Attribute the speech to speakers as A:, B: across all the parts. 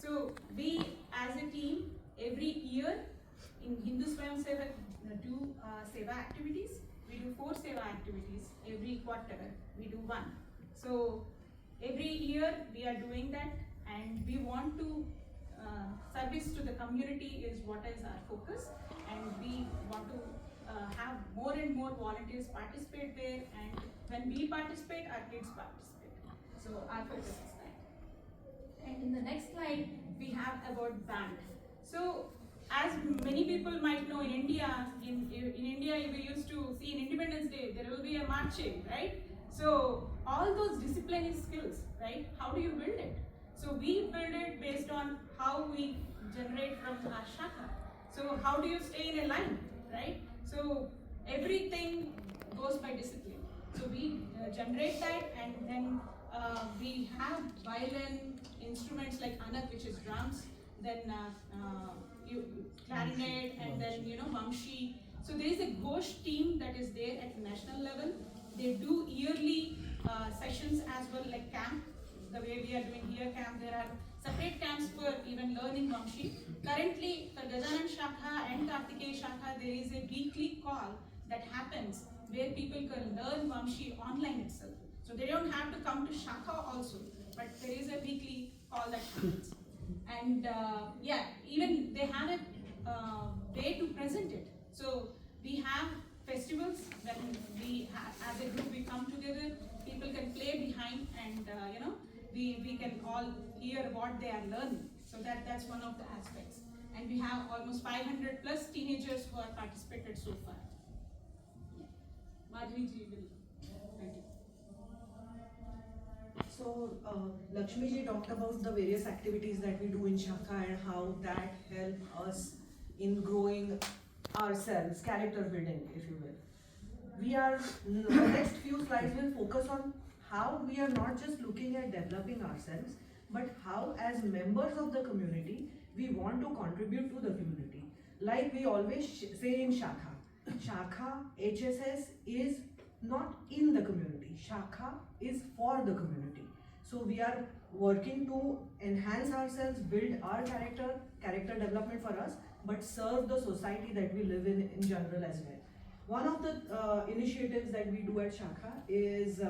A: So we as a team every year in Hindu Swayam Sevak do Seva activities. We do 4 Seva activities every quarter. We do 1. So every year we are doing that, and we want to service to the community is what is our focus, and we want to have more and more volunteers participate there, and when we participate, our kids participate. So our focus is that. And in the next slide, we have about band. So as many people might know, in India, we used to see in Independence Day, there will be a marching, right? So all those disciplinary skills, right? How do you build it? So we build it based on how we generate from our shaka. So how do you stay in a line, right? So everything goes by discipline. So we generate that, and then we have violin instruments like anak, which is drums, then clarinet, and then vamshi. So there is a Ghosh team that is there at national level. They do yearly sessions as well, like camp. The way we are doing here camp, there are separate camps for even learning Vamshi. Currently, for Gajanan Shakha and Kartikeya Shakha, there is a weekly call that happens where people can learn Vamshi online itself. So they don't have to come to Shakha also, but there is a weekly call that happens. And yeah, even they have a way to present it. So we have festivals when we have, as a group we come together, people can play behind, and we can all hear what they are learning. So that's one of the aspects. And we have almost 500 plus teenagers who have participated so far. Yeah. Madhavi ji will continue.
B: So Laxmi ji talked about the various activities that we do in Shakha and how that help us in growing ourselves, character building, if you will. The next few slides will focus on how we are not just looking at developing ourselves, but how as members of the community, we want to contribute to the community. Like we always say in Shakha, HSS is not in the community. Shakha is for the community. So we are working to enhance ourselves, build our character development for us, but serve the society that we live in general as well. One of the initiatives that we do at Shakha is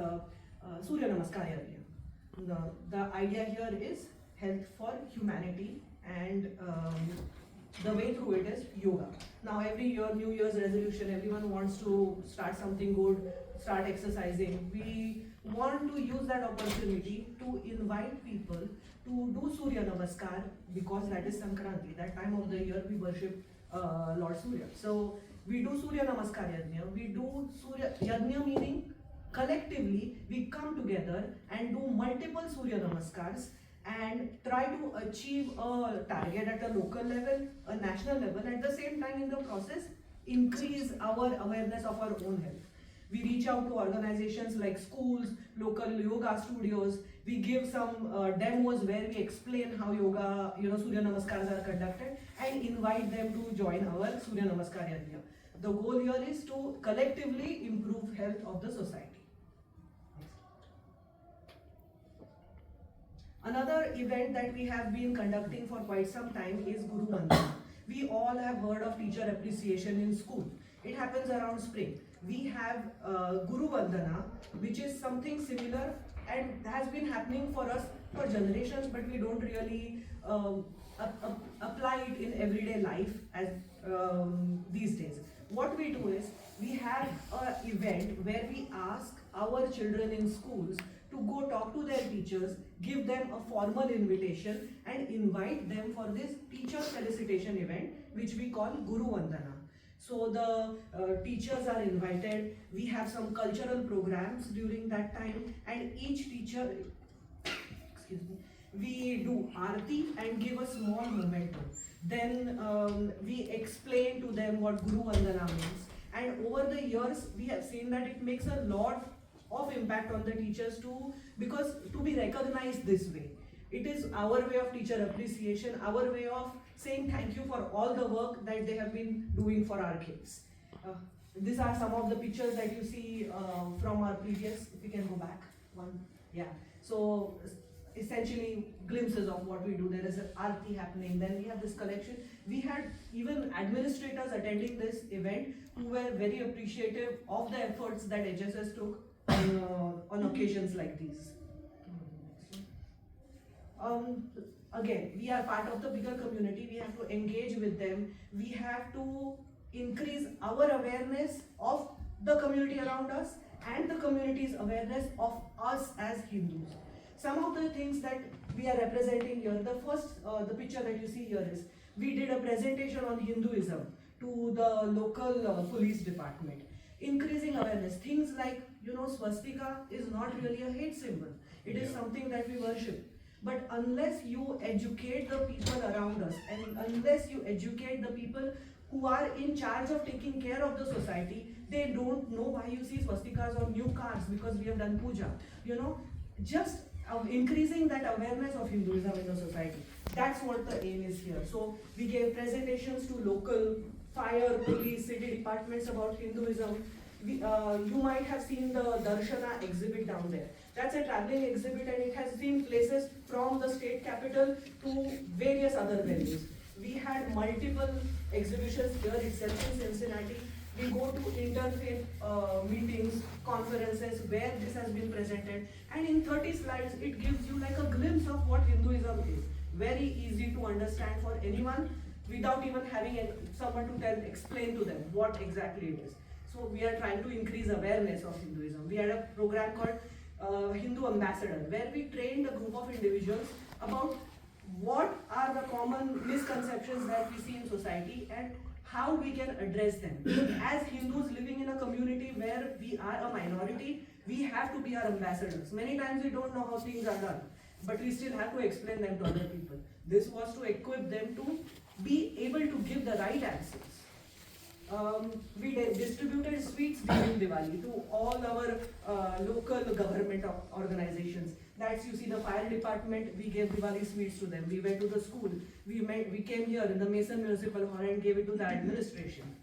B: Surya Namaskar Yajna. The idea here is health for humanity, and the way through it is yoga. Now every year, New Year's resolution, everyone wants to start something good, start exercising. We want to use that opportunity to invite people to do Surya Namaskar, because that is Sankranti. That time of the year we worship Lord Surya. So we do Surya Namaskar Yajna. We do Surya Yajna, meaning collectively we come together and do multiple Surya Namaskars and try to achieve a target at a local level, a national level. At the same time, in the process, increase our awareness of our own health. We reach out to organizations like schools, local yoga studios. We give some demos where we explain how yoga, Surya Namaskars are conducted, and invite them to join our Surya Namaskar Yajna. The goal here is to collectively improve health of the society. Another event that we have been conducting for quite some time is Guru Vandana. We all have heard of teacher appreciation in school. It happens around spring. We have Guru Vandana, which is something similar and has been happening for us for generations, but we don't really apply it in everyday life as these days. What we do is, we have an event where we ask our children in schools to go talk to their teachers, give them a formal invitation, and invite them for this teacher felicitation event, which we call Guru Vandana. So the teachers are invited. We have some cultural programs during that time, and each teacher, we do arati and give a small memento. Then we explain to them what Guru Vandana means. And over the years, we have seen that it makes a lot of impact on the teachers because to be recognized this way. It is our way of teacher appreciation, our way of saying thank you for all the work that they have been doing for our kids. These are some of the pictures that you see from our previous, if we can go back one. Yeah. So essentially glimpses of what we do. There is an arti happening, then we have this collection. We had even administrators attending this event who were very appreciative of the efforts that HSS took on occasions like these. Again, we are part of the bigger community. We have to engage with them. We have to increase our awareness of the community around us and the community's awareness of us as Hindus. Some of the things that we are representing here, the picture that you see here is, we did a presentation on Hinduism to the local police department. Increasing awareness, things like, swastika is not really a hate symbol. It is something that we worship. But unless you educate the people around us, and unless you educate the people who are in charge of taking care of the society, they don't know why you see swastikas on new cars because we have done puja. Just increasing that awareness of Hinduism in the society. That's what the aim is here. So we gave presentations to local fire, police, city departments about Hinduism. You might have seen the Darshana exhibit down there. That's a traveling exhibit and it has seen places from the state capital to various other venues. We had multiple exhibitions here itself in Cincinnati. We go to interfaith meetings, conferences where this has been presented, and in 30 slides it gives you like a glimpse of what Hinduism is. Very easy to understand for anyone without even having someone to explain to them what exactly it is. So we are trying to increase awareness of Hinduism. We had a program called Hindu Ambassador, where we trained a group of individuals about what are the common misconceptions that we see in society and how we can address them. As Hindus living in a community where we are a minority, we have to be our ambassadors. Many times we don't know how things are done, but we still have to explain them to other people. This was to equip them to be able to give the right answers. We distributed sweets during Diwali to all our local government organizations. That's, you see, the fire department, we gave Diwali sweets to them. We went to the school. We came here in the Mason Municipal Hall and gave it to the administration.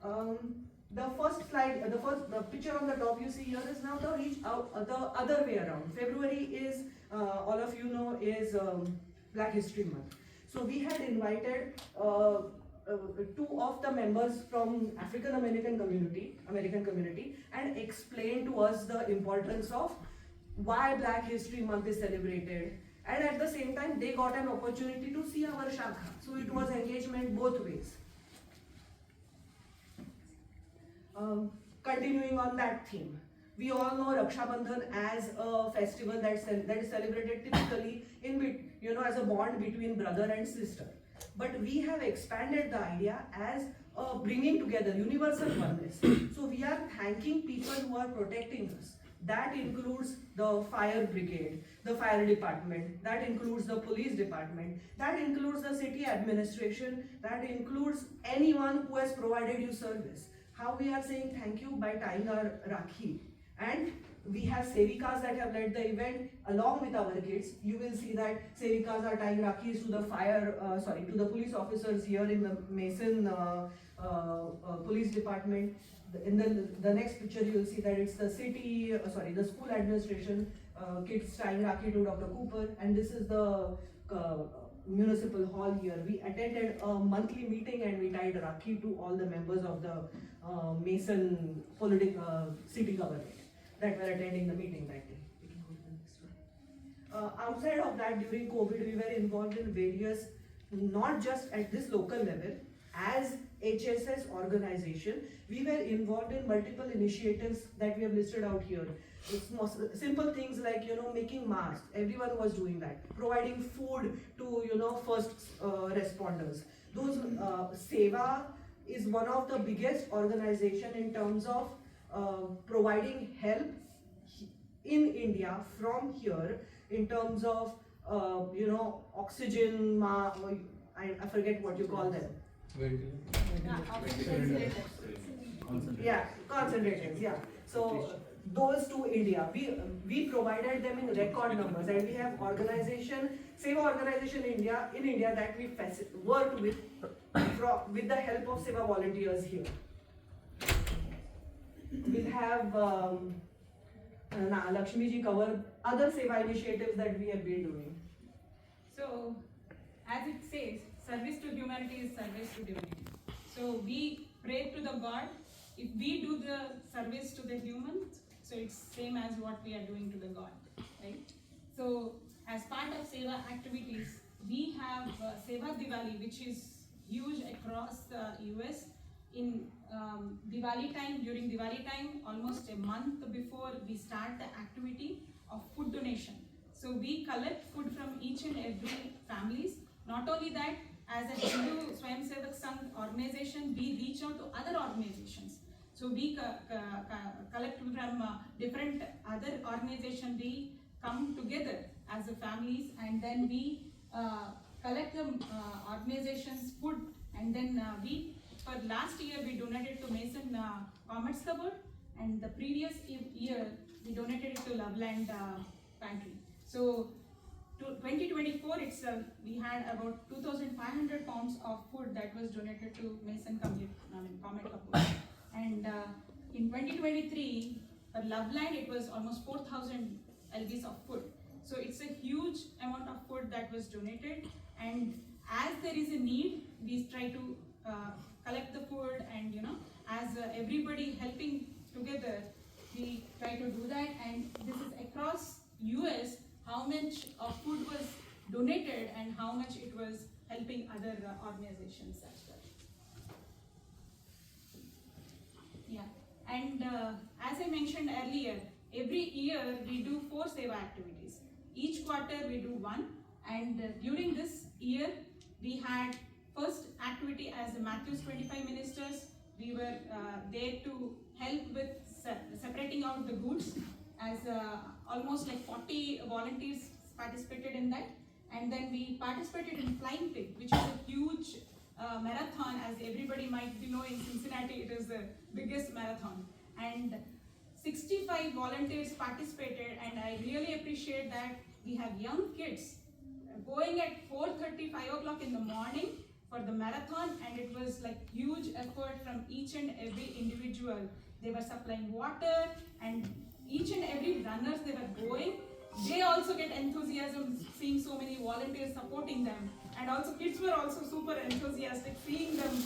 B: The first slide, the picture on the top you see here is now the other way around. February is, all of you know, is Black History Month. So we had invited two of the members from African American community, and explained to us the importance of why Black History Month is celebrated, and at the same time they got an opportunity to see our shakha. So it was engagement both ways. Continuing on that theme, we all know Raksha Bandhan as a festival that is celebrated typically as a bond between brother and sister. But we have expanded the idea as bringing together universal oneness. So we are thanking people who are protecting us. That includes the fire brigade, the fire department, that includes the police department, that includes the city administration, that includes anyone who has provided you service. How we are saying thank you? By tying our Rakhi. And we have Sevikas that have led the event along with our kids. You will see that Sevikas are tying Rakhis to the to the police officers here in the Mason police department. In the next picture, you will see that it's the the school administration, kids tying Rakhi to Dr. Cooper, and this is the municipal hall here. We attended a monthly meeting and we tied Rakhi to all the members of the Mason city government that were attending the meeting that day. Outside of that, during COVID, we were involved in various, not just at this local level, as HSS organization, we were involved in multiple initiatives that we have listed out here. It's simple things like, making masks. Everyone was doing that. Providing food to, first responders. Those, Seva is one of the biggest organization in terms of providing help in India from here in terms of, oxygen, I forget what you call them. Yeah, concentrators, yeah. So those to India, we provided them in record numbers, and we have Seva organization in India that we worked with the help of Seva volunteers here. We'll have Now, Lakshmi ji cover other seva initiatives that we have been doing.
A: So, as it says, service to humanity is service to divinity. So we pray to the God. If we do the service to the humans, so it's same as what we are doing to the God, right? So as part of seva activities, we have Seva Diwali, which is huge across the US. In Diwali time, during Diwali time, almost a month before we start the activity of food donation. So we collect food from each and every families. Not only that, as a Hindu Swayam Sevak Sangh organization, we reach out to other organizations. So we collect from different other organizations. We come together as a families, and then we collect the organizations food, and then we, for last year we donated to Mason Commerce Cupboard, and the previous year we donated it to Loveland Pantry. So 2024 itself, we had about 2,500 pounds of food that was donated to Mason Comet Cupboard. And in 2023, for Loveland, it was almost 4,000 lbs of food. So it's a huge amount of food that was donated. And as there is a need, we try to collect the food, and as everybody helping together, we try to do that. And this is across US, how much of food was donated and how much it was helping other organizations as well. Yeah, and as I mentioned earlier, every year we do 4 seva activities. Each quarter we do one, and during this year we had first activity as the Matthew's 25 ministers. We were there to help with separating out the goods, as almost like 40 volunteers participated in that. And then we participated in Flying Pig, which is a huge marathon. As everybody might be knowing, Cincinnati, it is the biggest marathon. And 65 volunteers participated, and I really appreciate that we have young kids going at 4:30, 5 o'clock in the morning for the marathon, and it was like huge effort from each and every individual. They were supplying water, and each and every runners they were going, they also get enthusiasm seeing so many volunteers supporting them, and also kids were also super enthusiastic seeing them,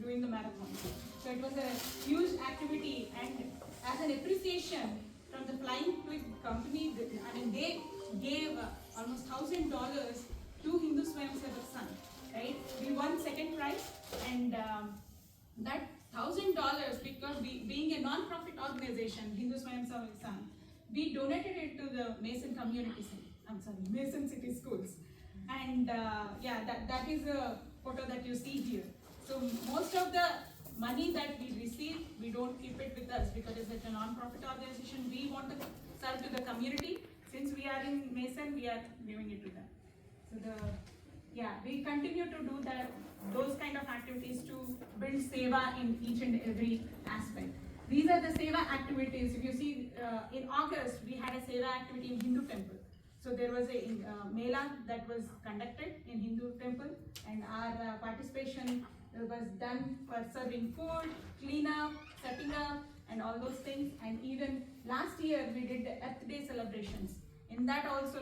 A: doing the marathon. So it was a huge activity, and as an appreciation from the Flying Pig company, they gave almost $1,000 to Hindu Swayam Sevak Sangh, right? We won second prize, and that $1,000, because being a non-profit organization, Hindu Swayam Sevak Sangh, we donated it to the Mason Mason City Schools. And that is a photo that you see here. So most of the money that we receive, we don't keep it with us, because it's a non-profit organization. We want to serve to the community. Since we are in Mason, we are giving it to them. So we continue to do those kind of activities to build seva in each and every aspect. These are the seva activities. If you see, in August, we had a seva activity in Hindu temple. So there was a mela that was conducted in Hindu temple, and our participation was done for serving food, cleanup, setting up, and all those things. And even last year, we did the Earth Day celebrations. In that also,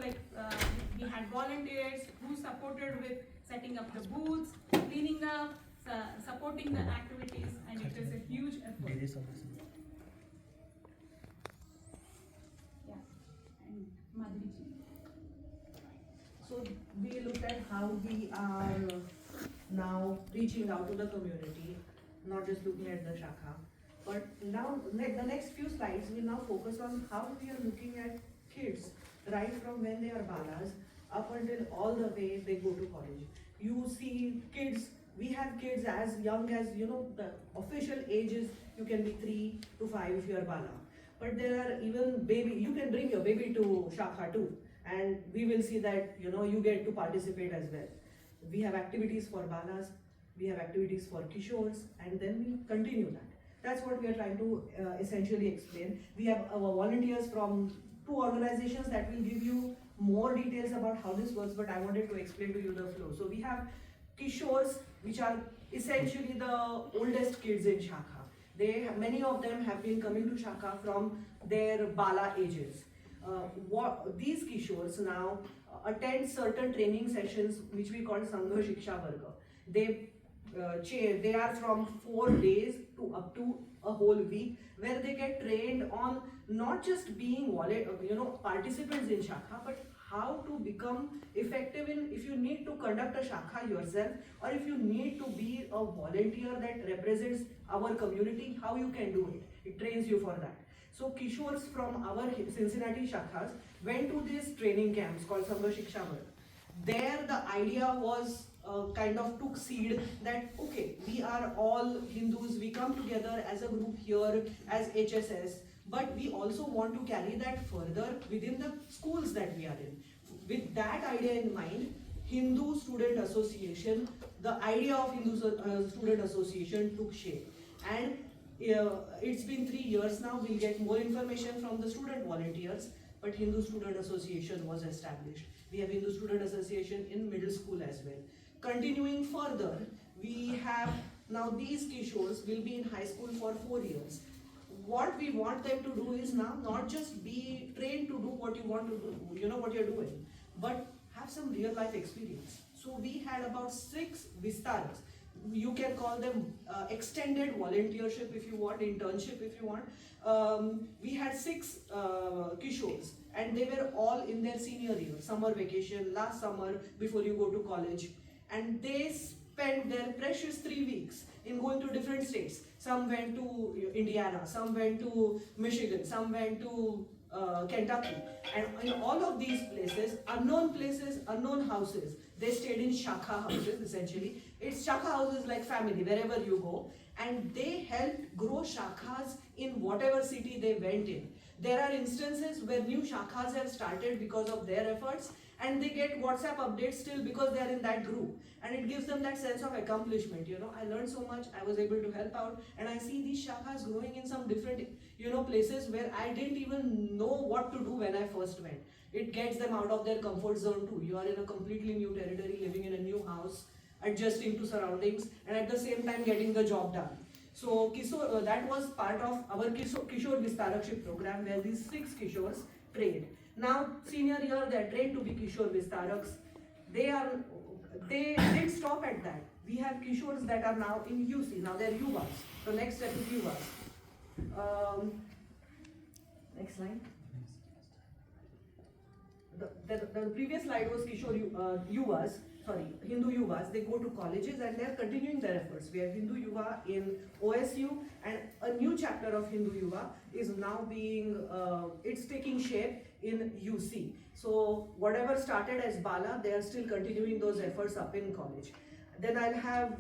A: we had volunteers who supported with setting up the booths, cleaning up, supporting the activities, and it is a huge effort. Yeah, and Madhavi.
B: So we looked at how we are now reaching out to the community, not just looking at the Shakha. But now, the next few slides will now focus on how we are looking at kids, right from when they are balas up until all the way they go to college. You see kids, we have kids as young as, the official ages, you can be 3 to 5 if you are bala. But there are even baby, you can bring your baby to Shakha too, and we will see that, you get to participate as well. We have activities for balas, we have activities for kishores, and then we continue that. That's what we are trying to essentially explain. We have our volunteers from 2 organizations that will give you more details about how this works, but I wanted to explain to you the flow. So we have kishores, which are essentially the oldest kids in Shakha. Many of them have been coming to Shakha from their Bala ages. These Kishores now attend certain training sessions which we call Sangha Shiksha Varga. They are from 4 days to up to a whole week, where they get trained on not just being participants in Shakha, but how to become effective in, if you need to conduct a Shakha yourself, or if you need to be a volunteer that represents our community, how you can do it. It trains you for that. So Kishores from our Cincinnati Shakhas went to these training camps called Sangha Shiksha Varga. There the idea was kind of took seed that, okay, we are all Hindus, we come together as a group here as HSS, but we also want to carry that further within the schools that we are in. With that idea in mind, Hindu Student Association, the idea of Hindu Student Association took shape. And it's been 3 years now. We'll get more information from the student volunteers, but Hindu Student Association was established. We have Hindu Student Association in middle school as well. Continuing further, we have now these Kishores will be in high school for 4 years. What we want them to do is now not just be trained to do what you want to do, you know what you're doing, but have some real life experience. So we had about 6 Vistaraks. You can call them extended volunteership if you want, internship if you want. We had 6 Kishores, and they were all in their senior year, summer vacation, last summer before you go to college. And they spent their precious 3 weeks in going to different states. Some went to Indiana, some went to Michigan, some went to Kentucky. And in all of these places, unknown houses, they stayed in Shakha houses essentially. It's Shakha houses like family, wherever you go. And they helped grow Shakhas in whatever city they went in. There are instances where new Shakhas have started because of their efforts, and they get WhatsApp updates still because they are in that group. And it gives them that sense of accomplishment. I learned so much, I was able to help out, and I see these Shakhas growing in some different places where I didn't even know what to do when I first went. It gets them out of their comfort zone too. You are in a completely new territory, living in a new house, adjusting to surroundings, and at the same time getting the job done. So that was part of our Kishore Vistarakship program, where these 6 Kishores trained. Now, senior year, they are trained to be Kishore Vistaraks. They didn't stop at that. We have Kishores that are now in UC. Now they are Yuvas. The next step is Yuvas. Next slide. The previous slide was Kishore Yuvas. Sorry, Hindu Yuvas. They go to colleges and they are continuing their efforts. We have Hindu Yuwa in OSU, and a new chapter of Hindu Yuwa is now it's taking shape in UC. So whatever started as Bala, they are still continuing those efforts up in college. Then I'll have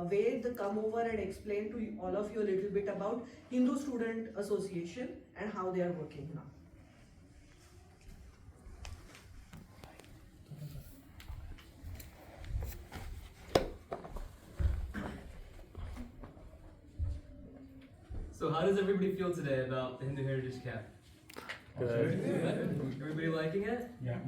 B: Ved come over and explain to all of you a little bit about Hindu Student Association and how they are working now.
C: So how does everybody feel today about the Hindu Heritage Camp? Good. Everybody liking it?
D: Yeah.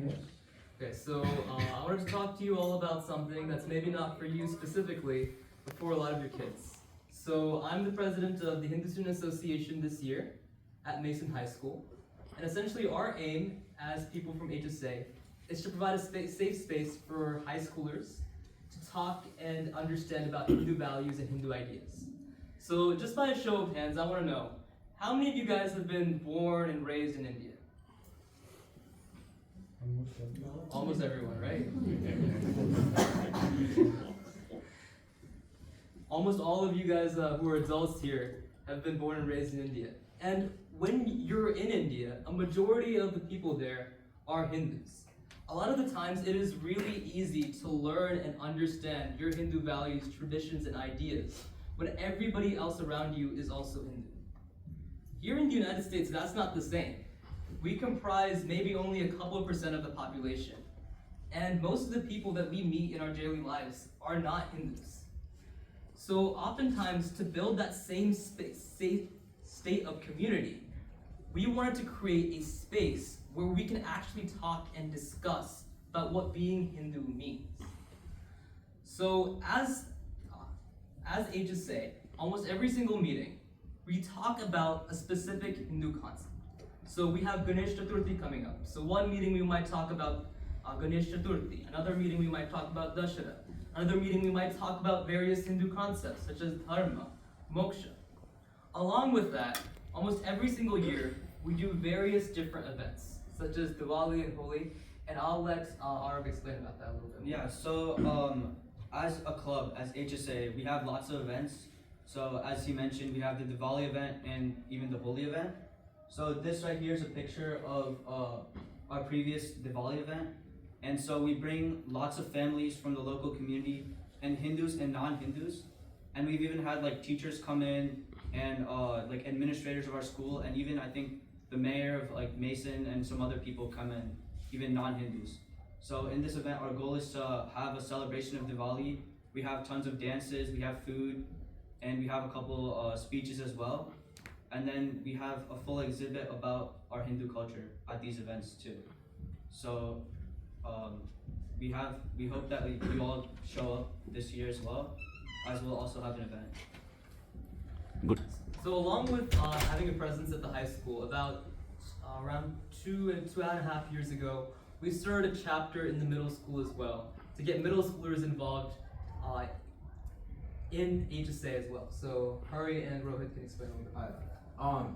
C: Okay, so I wanted to talk to you all about something that's maybe not for you specifically, but for a lot of your kids. So I'm the president of the Hindu Student Association this year at Mason High School. And essentially our aim as people from HSA is to provide a safe space for high schoolers to talk and understand about Hindu values and Hindu ideas. So just by a show of hands, I want to know, how many of you guys have been born and raised in India? Almost everyone, right? Almost all of you guys who are adults here have been born and raised in India. And when you're in India, a majority of the people there are Hindus. A lot of the times it is really easy to learn and understand your Hindu values, traditions, and ideas when everybody else around you is also Hindu. Here in the United States, that's not the same. We comprise maybe only a couple of % of the population. And most of the people that we meet in our daily lives are not Hindus. So oftentimes, to build that same safe state of community, we wanted to create a space where we can actually talk and discuss about what being Hindu means. So as HSA, almost every single meeting, we talk about a specific Hindu concept. So we have Ganesh Chaturthi coming up. So one meeting we might talk about Ganesh Chaturthi. Another meeting we might talk about Dashera. Another meeting we might talk about various Hindu concepts such as dharma, moksha. Along with that, almost every single year, we do various different events, such as Diwali and Holi, and I'll let Arav explain about that a little bit.
D: Yeah, so as a club, as HSA, we have lots of events. So as he mentioned, we have the Diwali event and even the Holi event. So this right here is a picture of our previous Diwali event. And so we bring lots of families from the local community, and Hindus and non-Hindus. And we've even had like teachers come in and like administrators of our school, and even I think the mayor of like Mason and some other people come in, even non-Hindus. So in this event, our goal is to have a celebration of Diwali. We have tons of dances, we have food, and we have a couple speeches as well. And then we have a full exhibit about our Hindu culture at these events too. So we hope that you all show up this year as well, as we'll also have an event.
E: Good.
C: So along with having a presence at the high school, about around 2.5 years ago, we started a chapter in the middle school as well to get middle schoolers involved in HSA as well. So Hari and Rohit can explain a little bit about that.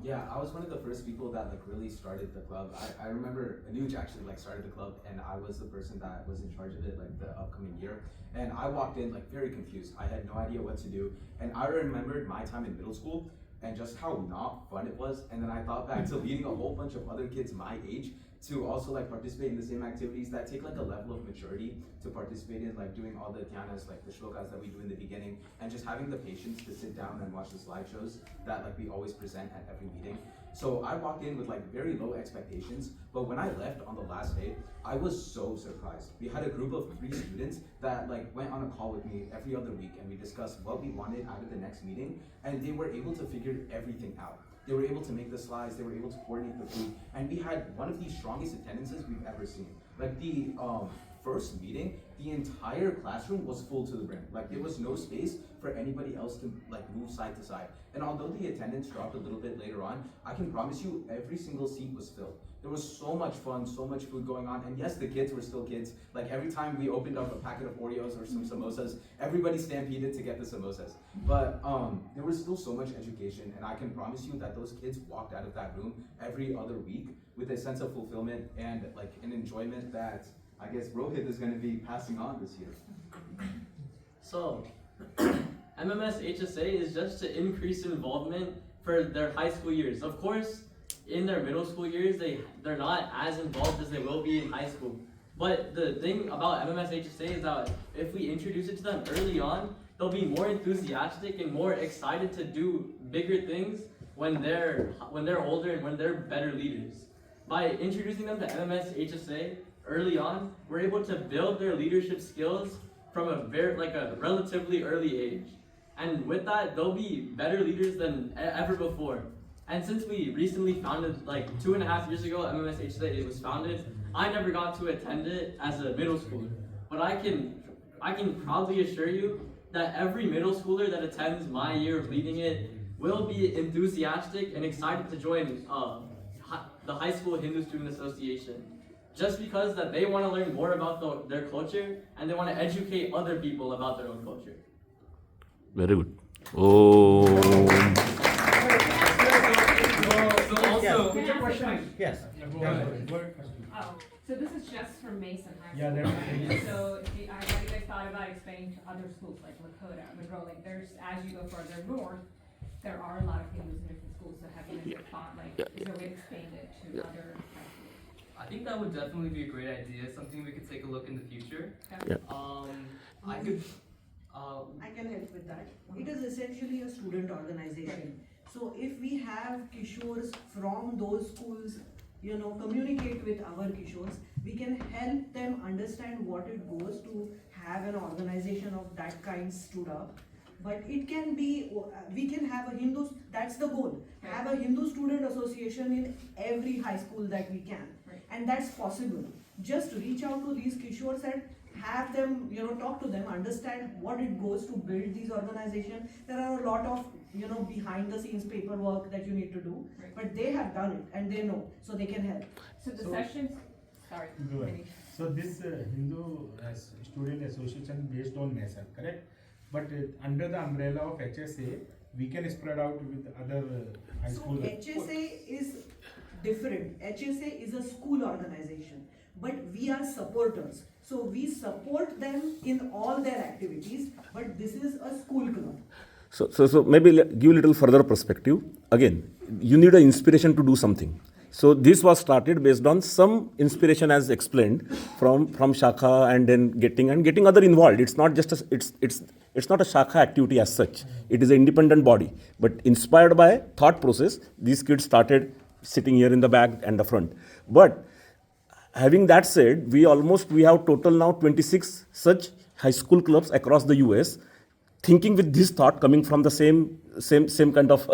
F: Yeah, I was one of the first people that like really started the club. I remember Anuj actually like started the club, and I was the person that was in charge of it like the upcoming year. And I walked in like very confused. I had no idea what to do. And I remembered my time in middle school and just how not fun it was. And then I thought back to leading a whole bunch of other kids my age to also like participate in the same activities that take like a level of maturity to participate in, like doing all the dhyanas, like the shlokas that we do in the beginning, and just having the patience to sit down and watch the slideshows that like we always present at every meeting. So I walked in with like very low expectations, but when I left on the last day, I was so surprised. We had a group of 3 students that like went on a call with me every other week, and we discussed what we wanted out of the next meeting, and they were able to figure everything out. They were able to make the slides, they were able to coordinate the food, and we had one of the strongest attendances we've ever seen. Like the first meeting, the entire classroom was full to the brim. Like there was no space for anybody else to like move side to side. And although the attendance dropped a little bit later on, I can promise you every single seat was filled. There was so much fun, so much food going on, and yes, the kids were still kids. Like every time we opened up a packet of Oreos or some samosas, everybody stampeded to get the samosas. But there was still so much education, and I can promise you that those kids walked out of that room every other week with a sense of fulfillment and like an enjoyment that I guess Rohit is going to be passing on this year.
G: So, MMS HSA is just to increase involvement for their high school years. Of course, in their middle school years, they're not as involved as they will be in high school. But the thing about MMS HSA is that if we introduce it to them early on, they'll be more enthusiastic and more excited to do bigger things when they're older and when they're better leaders. By introducing them to MMS HSA early on, we're able to build their leadership skills from a relatively early age. And with that, they'll be better leaders than ever before. And since we recently founded, like 2.5 years ago, MMS HSA was founded, I never got to attend it as a middle schooler. But I can proudly assure you that every middle schooler that attends my year of leading it will be enthusiastic and excited to join the High School Hindu Student Association. Just because that they want to learn more about their culture and they want to educate other people about their own culture.
E: Very good. Oh.
H: Yes.
I: Oh, so this is just for Mason High School.
H: Yeah,
I: So have you guys thought about explaining to other schools like Lakota, Monroe, like there's, as you go further north, there are a lot of Hindus in different schools, so have you guys thought like, so we expand it to other high schools?
C: I think that would definitely be a great idea, something we could take a look in the future.
I: Okay.
C: I could
B: I can help with that. It is essentially a student organization. So if we have Kishores from those schools, communicate with our Kishores, we can help them understand what it goes to have an organization of that kind stood up. But it can be, we can have a Hindu, that's the goal, have a Hindu student association in every high school that we can.
I: Right.
B: And that's possible. Just reach out to these Kishores and have them, talk to them, understand what it goes to build these organizations. There are a lot of, behind the scenes paperwork that you need to do,
I: Right.
B: but they have done it and they know, so they can help.
I: So the
H: So-
I: sessions, sorry.
H: Go ahead.
I: finish.
H: So this Hindu Student Association based on nation, correct? But under the umbrella of HSA, we can spread out with other high
B: So
H: school.
B: HSA is different. HSA is a school organization, but we are supporters. So we support them in all their activities, but this is a school club.
E: So maybe give a little further perspective. Again, you need an inspiration to do something. So this was started based on some inspiration, as explained, from Shakha, and then getting other involved. It's not just it's not a Shakha activity as such. It is an independent body, but inspired by thought process, these kids started sitting here in the back and the front. But having that said, we have total now 26 such high school clubs across the US, thinking with this thought, coming from the same kind of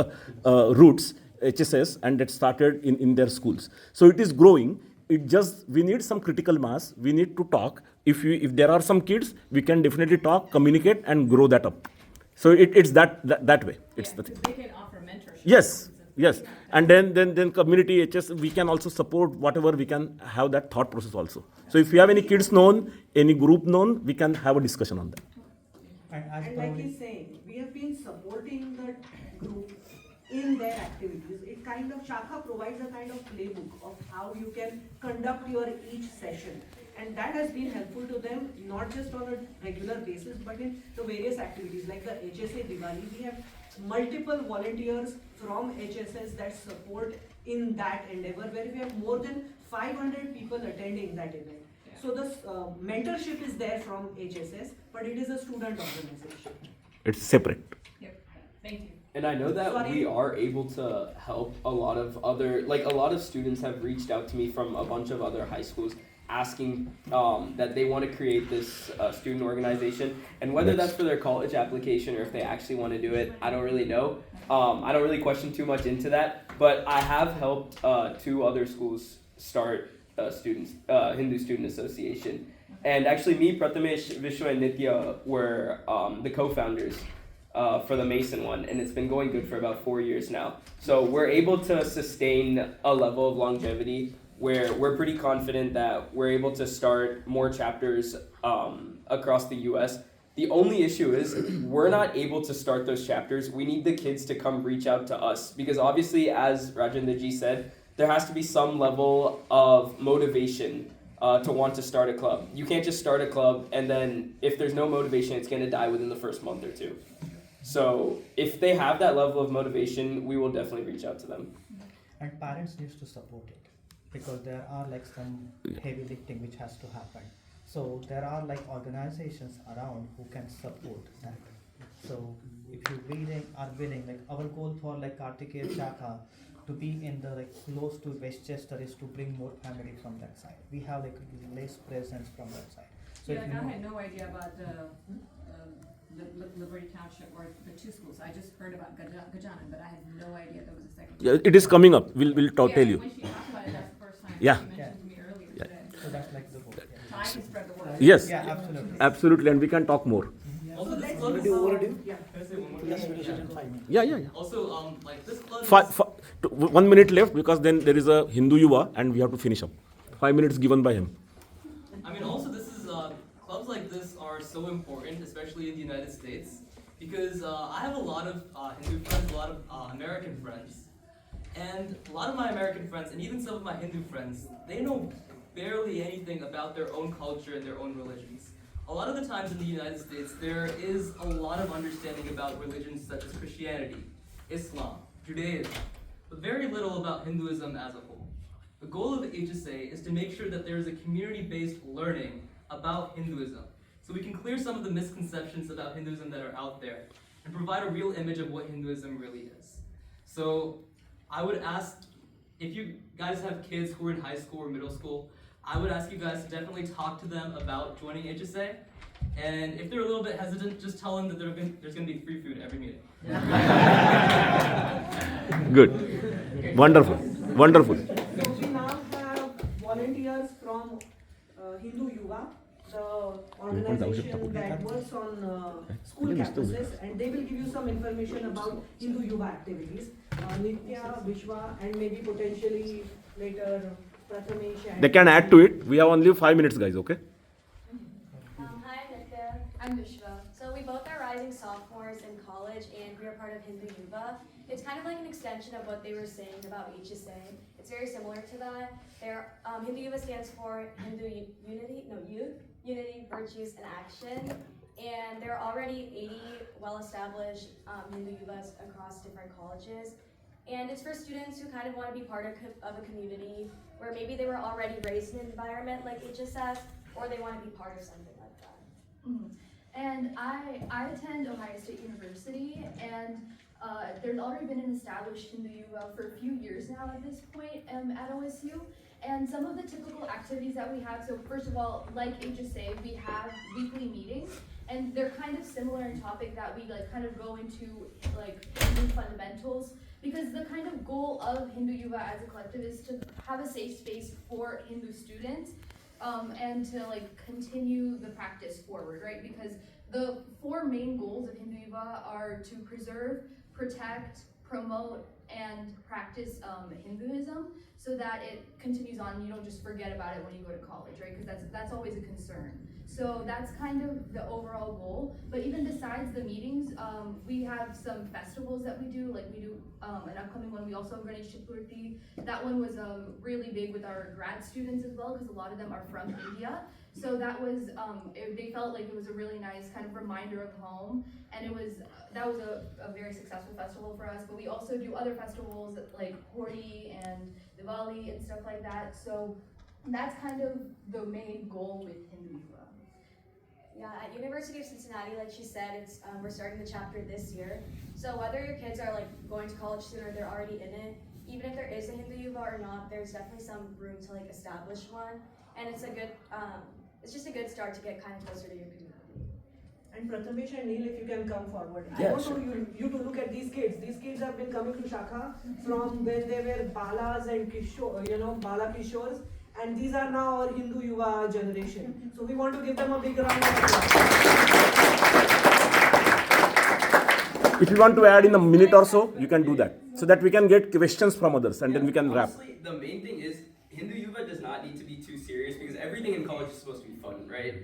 E: roots, HSS, and it started in their schools. So it is growing. We need some critical mass. We need to talk. If there are some kids, we can definitely talk, communicate, and grow that up. So it's that way. It's
I: Yeah,
E: the thing.
I: they can offer mentorship.
E: Yes. And then community HS, we can also support whatever we can have that thought process also. So if you have any kids known, any group known, we can have a discussion on that.
B: And like he's saying, we have been supporting the group in their activities. It kind of, Shakha provides a kind of playbook of how you can conduct your each session. And that has been helpful to them, not just on a regular basis, but in the various activities. Like the HSA Diwali, we have multiple volunteers from HSS that support in that endeavor, where we have more than 500 people attending that event. So the mentorship is there from HSS, but it is a student organization.
E: It's separate.
I: Yep, thank you.
J: And I know that
B: Sorry.
J: we are able to help a lot of a lot of students have reached out to me from a bunch of other high schools asking that they want to create this student organization. And whether that's for their college application or if they actually want to do it, I don't really know. I don't really question too much into that. But I have helped 2 other schools start Hindu Student Association. And actually me, Prathamesh, Vishwa, and Nitya were the co-founders for the Mason one, and it's been going good for about 4 years now. So we're able to sustain a level of longevity where we're pretty confident that we're able to start more chapters across the US. The only issue is we're not able to start those chapters. We need the kids to come reach out to us because obviously, as Rajendraji said, there has to be some level of motivation to want to start a club. You can't just start a club and then if there's no motivation, it's going to die within the first month or 2. So if they have that level of motivation, we will definitely reach out to them.
K: And parents needs to support it because there are like some heavy lifting which has to happen. So there are like organizations around who can support that. So if you really are willing, like our goal for like Kartikeya Shakha to be in the like close to Westchester is to bring more family from that side. We have like less presence from that side. So
I: Yeah,
K: if
I: like
K: you
I: I
K: know,
I: had no idea about the Liberty Township or the 2 schools. I just heard about Gajanan, but I had no idea there was a second.
E: Yeah, it is coming up. We'll tell
I: Yeah,
E: you.
I: when she talked about it, that's the first time
E: Yeah.
I: she mentioned to me earlier
E: Yeah.
I: today.
K: so that's like the goal.
I: So I can spread the word.
E: Yes,
K: Yeah, absolutely.
E: absolutely, and we can talk more.
C: Also, this
B: let's
C: club is.
B: yeah.
C: Can I say one more thing?
E: Yeah.
C: Also, like this club.
E: 1 minute left because then there is a Hindu Yuwa and we have to finish up. 5 minutes given by him.
C: I mean, also this is clubs like this are so important, especially in the United States, because I have a lot of Hindu friends, a lot of American friends, and a lot of my American friends, and even some of my Hindu friends, they know barely anything about their own culture and their own religions. A lot of the times in the United States, there is a lot of understanding about religions such as Christianity, Islam, Judaism, but very little about Hinduism as a whole. The goal of the HSA is to make sure that there is a community-based learning about Hinduism, so we can clear some of the misconceptions about Hinduism that are out there and provide a real image of what Hinduism really is. So I would ask, if you guys have kids who are in high school or middle school, I would ask you guys to definitely talk to them about joining HSA. And if they're a little bit hesitant, just tell them that there's going to be free food every meeting.
E: Good. Wonderful.
B: So we now have volunteers from Hindu Yuwa, the organization that works on school campuses, and they will give you some information about Hindu Yuva activities. Nitya, Vishwa, and maybe potentially later Prathamesh. And
E: They can add to it. We have only 5 minutes, guys, okay?
L: Hi, I'm Nitya. I'm Vishwa. So we both are rising sophomores in college, and we are part of Hindu Yuva. It's kind of like an extension of what they were saying about HSA. It's very similar to that. Hindu Yuva stands for Youth, Unity, Virtues, and Action. And there are already 80 well-established Hindu Yuvas across different colleges. And it's for students who kind of want to be part of a community where maybe they were already raised in an environment like HSS, or they want to be part of something like that.
M: Mm-hmm. And I attend Ohio State University, and there's already been an established Hindu Yuva for a few years now at this point at OSU. And some of the typical activities that we have, so first of all, like HSA, we have weekly meetings, and they're kind of similar in topic that we kind of go into Hindu fundamentals, because the kind of goal of Hindu Yuva as a collective is to have a safe space for Hindu students, and to continue the practice forward, right? Because the 4 main goals of Hindu Yuva are to preserve, protect, promote, and practice Hinduism, so that it continues on. You don't just forget about it when you go to college, right? Because that's always a concern. So that's kind of the overall goal. But even besides the meetings, we have some festivals that we do. Like we do an upcoming one. We also have Ganesh Chaturthi. That one was really big with our grad students as well, because a lot of them are from India. So that was, they felt like it was a really nice kind of reminder of home, and that was a very successful festival for us. But we also do other festivals like Holi and Diwali and stuff like that. So that's kind of the main goal with Hindu Yuva.
L: Yeah, at University of Cincinnati, like she said, we're starting the chapter this year. So whether your kids are going to college soon or they're already in it, even if there is a Hindu Yuva or not, there's definitely some room to establish one, and it's just a good start to get kind of closer to your community.
B: And Prathamesh and Neil, if you can come forward.
E: Yeah,
B: I want
E: sure.
B: you to look at these kids. These kids have been coming to Shakha from when they were Balas and Kishore, Bala Kishores, and these are now our Hindu Yuva generation. So we want to give them a big round of applause.
E: If you want to add in a minute or so, you can do that, so that we can get questions from others, and then we can wrap.
J: Honestly, the main thing is Hindu Yuva does not need to be too serious, because everything in college is supposed to be fun, right?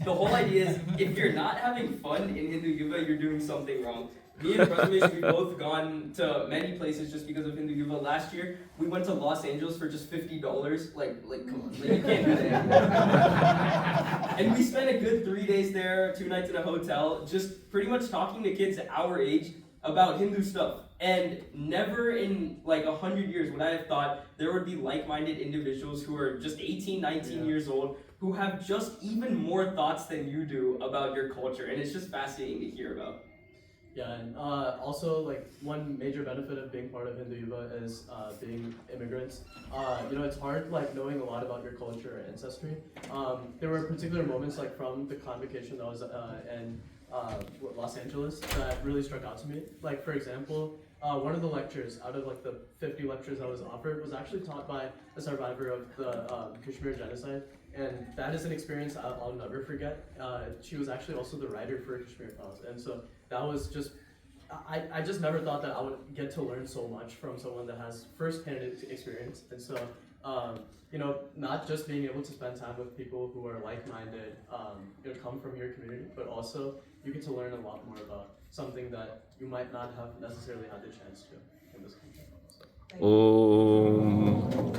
J: The whole idea is, if you're not having fun in Hindu Yuva, you're doing something wrong. Me and Prathamesh, we've both gone to many places just because of Hindu Yuva. Last year, we went to Los Angeles for just $50. Come on, you can't do that. And we spent a good 3 days there, 2 nights in a hotel, just pretty much talking to kids our age about Hindu stuff. And never in 100 years would I have thought there would be like-minded individuals who are just 18, 19 years old, who have just even more thoughts than you do about your culture. And it's just fascinating to hear about.
G: Yeah, and also one major benefit of being part of Hindu Yuva is being immigrants. It's hard knowing a lot about your culture and ancestry. There were particular moments from the convocation that was in Los Angeles that really struck out to me. For example, one of the lectures out of the 50 lectures I was offered was actually taught by a survivor of the Kashmir genocide, and that is an experience I'll never forget. She was actually also the writer for Kashmir Files, and so that was just, I just never thought that I would get to learn so much from someone that has first-hand experience. And so, not just being able to spend time with people who are like-minded, come from your community, but also you get to learn a lot more about something that you might not have necessarily had the chance to in this country. So.
E: Oh.